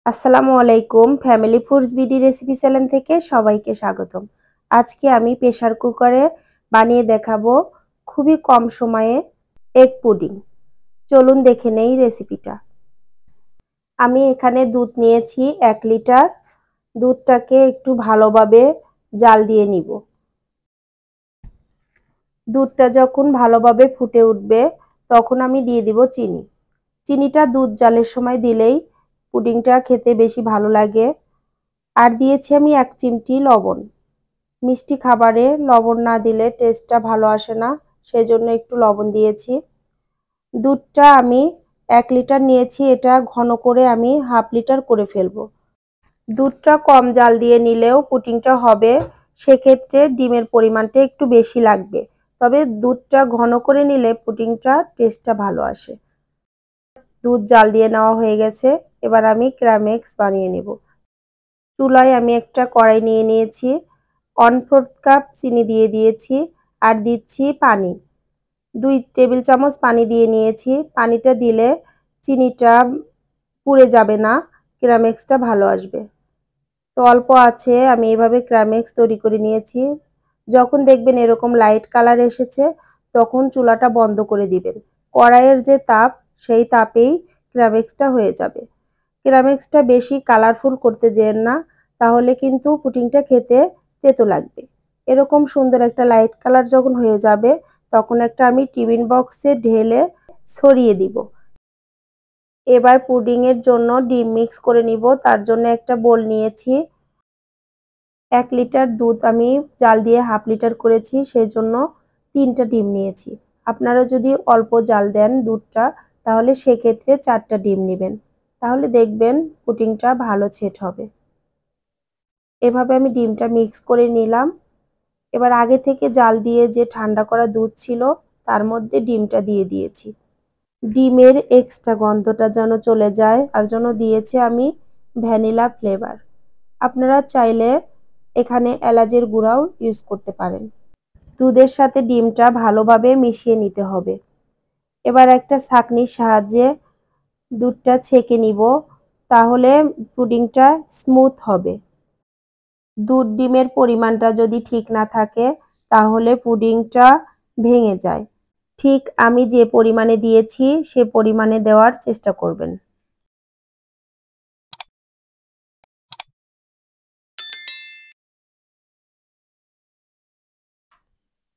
আসসালামু আলাইকুম। Family foods BD recipe channel থেকে সবাইকে স্বাগতম। আজকে আমি প্রেসার কুকারে বানিয়ে দেখাবো খুবই কম সময়ে এগ পুডিং। চলুন দেখে নেই রেসিপিটা। আমি এখানে দুধ নিয়েছি 1 লিটার। দুধটাকে একটু ভালোভাবে জাল দিয়ে নিব। দুধটা যখন ভালোভাবে ফুটে উঠবে তখন আমি দিয়ে দিব চিনি। চিনিটা দুধ জালের সময় দিলেই পুডিংটা খেতে বেশি ভালো লাগে। আর দিয়েছি আমি 1 চিমটি লবণ। মিষ্টি খাবারে লবণ না দিলে টেস্টটা ভালো আসে না, সেজন্য একটু লবণ দিয়েছি। দুধটা আমি 1 লিটার নিয়েছি, এটা ঘন করে আমি হাফ লিটার করে ফেলবো। দুধটা কম জাল দিয়ে নিলেও পুডিংটা হবে, সেক্ষেত্রে ডিমের পরিমাণটা একটু বেশি লাগবে। তবে দুধটা ঘন করে নিলে পুডিংটা টেস্টটা ভালো আসে। দুধ জাল দিয়ে নেওয়া হয়ে গেছে, এবার আমি ক্র্যামেক্স বানিয়ে নেব। চুলায় আমি একটা কড়াই নিয়ে নিয়েছি, 1/4 কাপ চিনি দিয়ে দিয়েছি আর দিচ্ছি পানি। 2 টেবিল চামচ পানি দিয়ে নিয়েছি। পানিটা দিলে চিনিটা পুড়ে যাবে না, ক্র্যামেক্সটা ভালো আসবে। তো অল্প আছে আমি এভাবে ক্র্যামেক্স তৈরি করে নিয়েছি। যখন দেখবেন এরকম লাইট কালার এসেছে তখন চুলাটা বন্ধ করে দিবেন। কড়াইয়ের যে তাপ সেই তাপেই ক্র্যামেক্সটা হয়ে যাবে। ক্র্যামেক্সটা বেশি কালারফুল করতে যেয়েন না, তাহলে কিন্তু পুডিংটা খেতে তেতো লাগবে। এরকম সুন্দর একটা লাইট কালার যখন হয়ে যাবে তখন একটা আমি টিফিন বক্সে ঢেলে ছড়িয়ে দিব। এবার পুডিং এর জন্য ডিম মিক্স করে নিব। তার জন্য একটা বোল নিয়েছি। 1 লিটার দুধ আমি জাল দিয়ে হাফ লিটার করেছি, সেজন্য 3টা ডিম নিয়েছি। আপনারা যদি অল্প জাল দেন দুধটা, তাহলে সেক্ষেত্রে 4টা ডিম নেবেন। তাহলে দেখবেন পুডিংটা ভালো সেট হবে। এভাবে আমি ডিমটা মিক্স করে নিলাম। এবার আগে থেকে জাল দিয়ে যে ঠান্ডা করা দুধ ছিল তার মধ্যে ডিমটা দিয়ে দিয়েছি। ডিমের এক্সট্রা গন্ধটা যেন চলে যায় তার জন্য দিয়েছি আমি ভ্যানিলা ফ্লেভার। আপনারা চাইলে এখানে এলাচের গুঁড়াও ইউজ করতে পারেন। দুধের সাথে ডিমটা ভালোভাবে মিশিয়ে নিতে হবে। এবার একটা ছাঁকনির সাহায্যে দুধটা ছেঁকে নিব, তাহলে পুডিংটা স্মুথ হবে। দুধ ডিমের পরিমাণটা যদি ঠিক না থাকে তাহলে পুডিংটা ভেঙে যায়। ঠিক আমি যে পরিমাণে দিয়েছি সে পরিমাণে দেওয়ার চেষ্টা করবেন।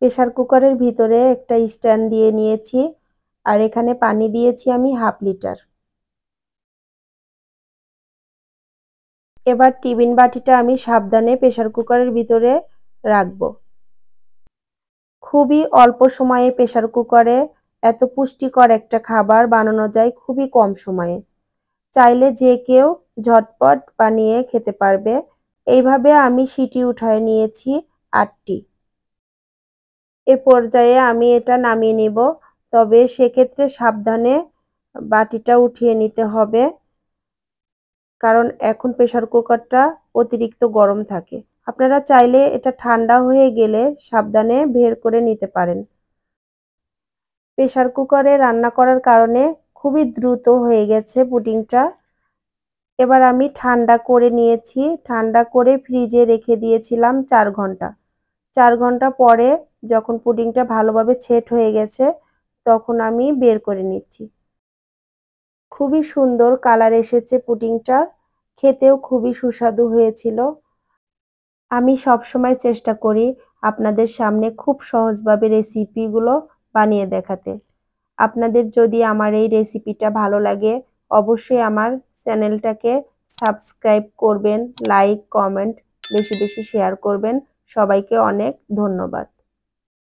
প্রেসার কুকারের ভিতরে একটা স্ট্যান্ড দিয়ে নিয়েছি আর এখানে পানি দিয়েছি আমি হাফ লিটার। এবার টিফিন বাটিটা আমি সাবধানে প্রেসার কুকারের ভিতরে রাখবো। খুবই অল্প সময়ে প্রেসার কুকারে এত পুষ্টিকর একটা খাবার বানানো যায় খুবই কম সময়ে। চাইলে যে কেউ ঝটপট বানিয়ে খেতে পারবে। এইভাবে আমি সিটি উঠায় নিয়েছি 8টি। এ পর্যায়ে আমি এটা নামিয়ে নিব, তবে সেক্ষেত্রে সাবধানে বাটিটা উঠিয়ে নিতে হবে, কারণ এখন প্রেসার কুকারটা অতিরিক্ত গরম থাকে। আপনারা চাইলে এটা ঠান্ডা হয়ে গেলে সাবধানে বের করে নিতে পারেন। প্রেসার কুকারে রান্না করার কারণে খুবই দ্রুত হয়ে গেছে পুডিংটা। এবার আমি ঠান্ডা করে নিয়েছি। ঠান্ডা করে ফ্রিজে রেখে দিয়েছিলাম 4 ঘন্টা। 4 ঘন্টা পরে যখন পুডিংটা ভালোভাবে সেট হয়ে গেছে তখন আমি বের করে নিচ্ছি। খুবই সুন্দর কালার এসেছে পুডিংটা, খেতেও খুবই সুস্বাদু হয়েছিল। আমি সবসময় চেষ্টা করি আপনাদের সামনে খুব সহজভাবে রেসিপিগুলো বানিয়ে দেখাতে। আপনাদের যদি আমার এই রেসিপিটা ভালো লাগে অবশ্যই আমার চ্যানেলটাকে সাবস্ক্রাইব করবেন, লাইক, কমেন্ট বেশি বেশি শেয়ার করবেন। সবাইকে অনেক ধন্যবাদ।